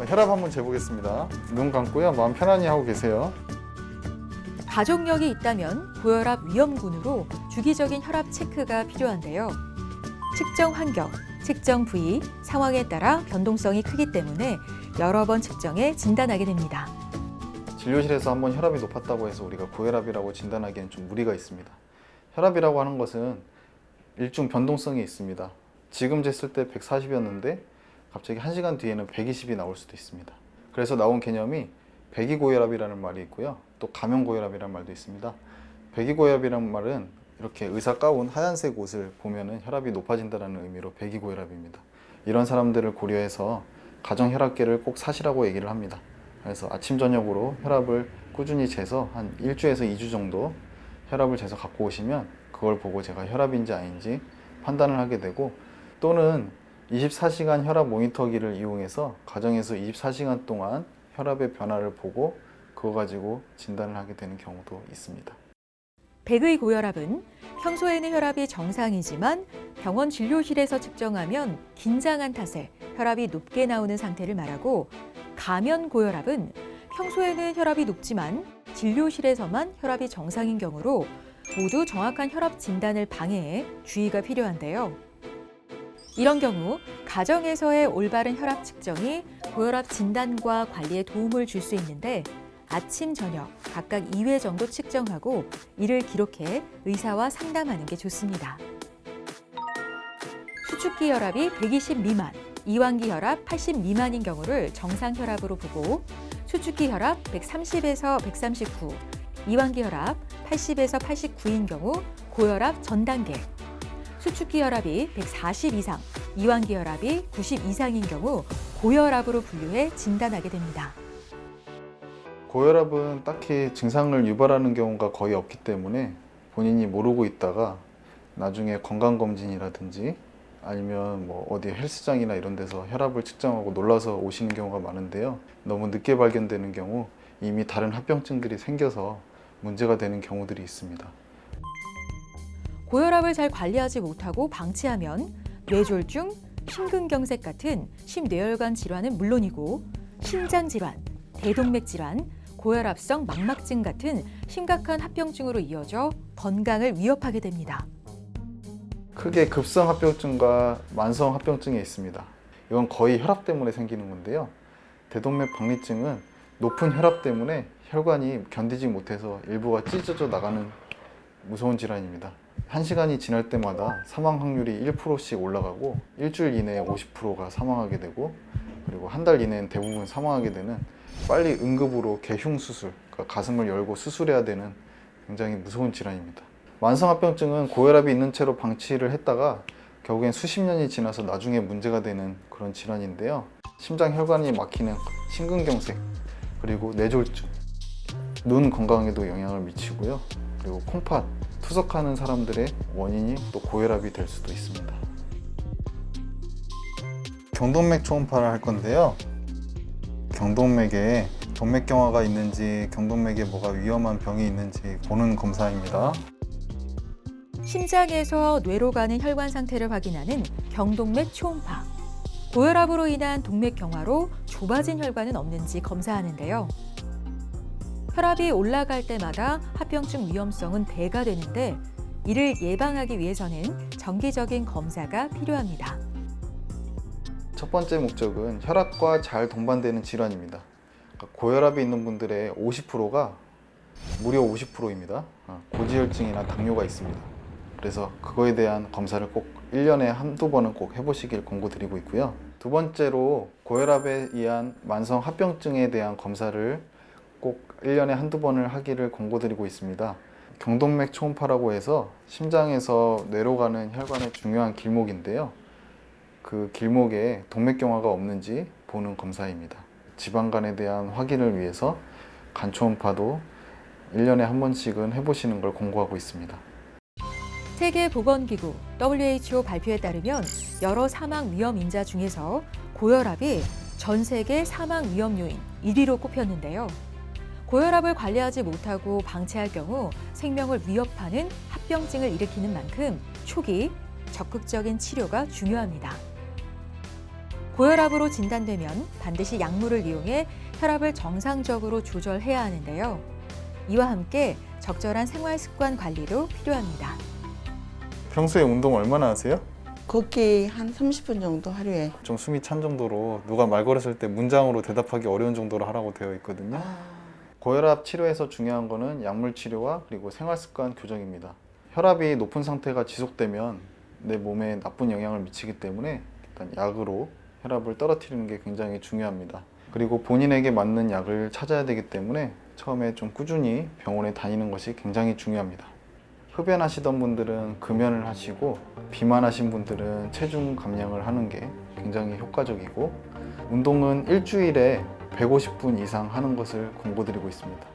혈압 한번 재보겠습니다. 눈 감고요. 마음 편안히 하고 계세요. 가족력이 있다면 고혈압 위험군으로 주기적인 혈압 체크가 필요한데요. 측정 환경, 측정 부위, 상황에 따라 변동성이 크기 때문에 여러 번 측정해 진단하게 됩니다. 진료실에서 한번 혈압이 높았다고 해서 우리가 고혈압이라고 진단하기엔 좀 무리가 있습니다. 혈압이라고 하는 것은 일중 변동성이 있습니다. 지금 쟀을 때 140이었는데 갑자기 1시간 뒤에는 120이 나올 수도 있습니다. 그래서 나온 개념이 배기고혈압이라는 말이 있고요. 또 감염고혈압이라는 말도 있습니다. 배기고혈압이라는 말은 이렇게 의사 가운 하얀색 옷을 보면은 혈압이 높아진다는 의미로 배기고혈압입니다. 이런 사람들을 고려해서 가정혈압계를 꼭 사시라고 얘기를 합니다. 그래서 아침 저녁으로 혈압을 꾸준히 재서 한 1주에서 2주 정도 혈압을 재서 갖고 오시면 그걸 보고 제가 혈압인지 아닌지 판단을 하게 되고, 또는 24시간 혈압 모니터기를 이용해서 가정에서 24시간 동안 혈압의 변화를 보고 그거 가지고 진단을 하게 되는 경우도 있습니다. 백의 고혈압은 평소에는 혈압이 정상이지만 병원 진료실에서 측정하면 긴장한 탓에 혈압이 높게 나오는 상태를 말하고, 가면 고혈압은 평소에는 혈압이 높지만 진료실에서만 혈압이 정상인 경우로 모두 정확한 혈압 진단을 방해해 주의가 필요한데요. 이런 경우 가정에서의 올바른 혈압 측정이 고혈압 진단과 관리에 도움을 줄 수 있는데, 아침, 저녁 각각 2회 정도 측정하고 이를 기록해 의사와 상담하는 게 좋습니다. 수축기 혈압이 120 미만, 이완기 혈압 80 미만인 경우를 정상 혈압으로 보고, 수축기 혈압 130에서 139, 이완기 혈압 80에서 89인 경우 고혈압 전 단계, 수축기 혈압이 140 이상, 이완기 혈압이 90 이상인 경우 고혈압으로 분류해 진단하게 됩니다. 고혈압은 딱히 증상을 유발하는 경우가 거의 없기 때문에 본인이 모르고 있다가 나중에 건강검진이라든지 아니면 뭐 어디 헬스장이나 이런 데서 혈압을 측정하고 놀라서 오시는 경우가 많은데요. 너무 늦게 발견되는 경우 이미 다른 합병증들이 생겨서 문제가 되는 경우들이 있습니다. 고혈압을 잘 관리하지 못하고 방치하면 뇌졸중, 심근경색 같은 심뇌혈관 질환은 물론이고 신장질환, 대동맥질환, 고혈압성 망막증 같은 심각한 합병증으로 이어져 건강을 위협하게 됩니다. 크게 급성 합병증과 만성 합병증이 있습니다. 이건 거의 혈압 때문에 생기는 건데요. 대동맥 박리증은 높은 혈압 때문에 혈관이 견디지 못해서 일부가 찢어져 나가는 무서운 질환입니다. 1시간이 지날 때마다 사망 확률이 1%씩 올라가고 일주일 이내에 50%가 사망하게 되고, 그리고 한 달 이내엔 대부분 사망하게 되는 빨리 응급으로 개흉 수술, 그러니까 가슴을 열고 수술해야 되는 굉장히 무서운 질환입니다. 만성합병증은 고혈압이 있는 채로 방치를 했다가 결국엔 수십 년이 지나서 나중에 문제가 되는 그런 질환인데요. 심장 혈관이 막히는 심근경색, 그리고 뇌졸중, 눈 건강에도 영향을 미치고요. 그리고 콩팥, 투석하는 사람들의 원인이 또 고혈압이 될 수도 있습니다. 경동맥 초음파를 할 건데요. 경동맥에 동맥경화가 있는지, 경동맥에 뭐가 위험한 병이 있는지 보는 검사입니다. 심장에서 뇌로 가는 혈관 상태를 확인하는 경동맥 초음파. 고혈압으로 인한 동맥경화로 좁아진 혈관은 없는지 검사하는데요. 혈압이 올라갈 때마다 합병증 위험성은 배가 되는데, 이를 예방하기 위해서는 정기적인 검사가 필요합니다. 첫 번째 목적은 혈압과 잘 동반되는 질환입니다. 그러니까 고혈압이 있는 분들의 50%가 무려 50%입니다. 고지혈증이나 당뇨가 있습니다. 그래서 그거에 대한 검사를 꼭 1년에 한두 번은 꼭 해보시길 권고드리고 있고요. 두 번째로 고혈압에 의한 만성 합병증에 대한 검사를 꼭 1년에 한두 번을 하기를 권고드리고 있습니다. 경동맥 초음파라고 해서 심장에서 뇌로 가는 혈관의 중요한 길목인데요. 그 길목에 동맥경화가 없는지 보는 검사입니다. 지방간에 대한 확인을 위해서 간 초음파도 1년에 한 번씩은 해보시는 걸 권고하고 있습니다. 세계보건기구 WHO 발표에 따르면 여러 사망 위험 인자 중에서 고혈압이 전 세계 사망 위험 요인 1위로 꼽혔는데요. 고혈압을 관리하지 못하고 방치할 경우 생명을 위협하는 합병증을 일으키는 만큼 초기 적극적인 치료가 중요합니다. 고혈압으로 진단되면 반드시 약물을 이용해 혈압을 정상적으로 조절해야 하는데요. 이와 함께 적절한 생활 습관 관리도 필요합니다. 평소에 운동 얼마나 하세요? 걷기 한 30분 정도 하루에. 좀 숨이 찬 정도로 누가 말 걸었을 때 문장으로 대답하기 어려운 정도로 하라고 되어 있거든요. 고혈압 치료에서 중요한 거는 약물 치료와 그리고 생활 습관 교정입니다. 혈압이 높은 상태가 지속되면 내 몸에 나쁜 영향을 미치기 때문에 일단 약으로 혈압을 떨어뜨리는 게 굉장히 중요합니다. 그리고 본인에게 맞는 약을 찾아야 되기 때문에 처음에 좀 꾸준히 병원에 다니는 것이 굉장히 중요합니다. 흡연하시던 분들은 금연을 하시고 비만하신 분들은 체중 감량을 하는 게 굉장히 효과적이고 운동은 일주일에 150분 이상 하는 것을 권고드리고 있습니다.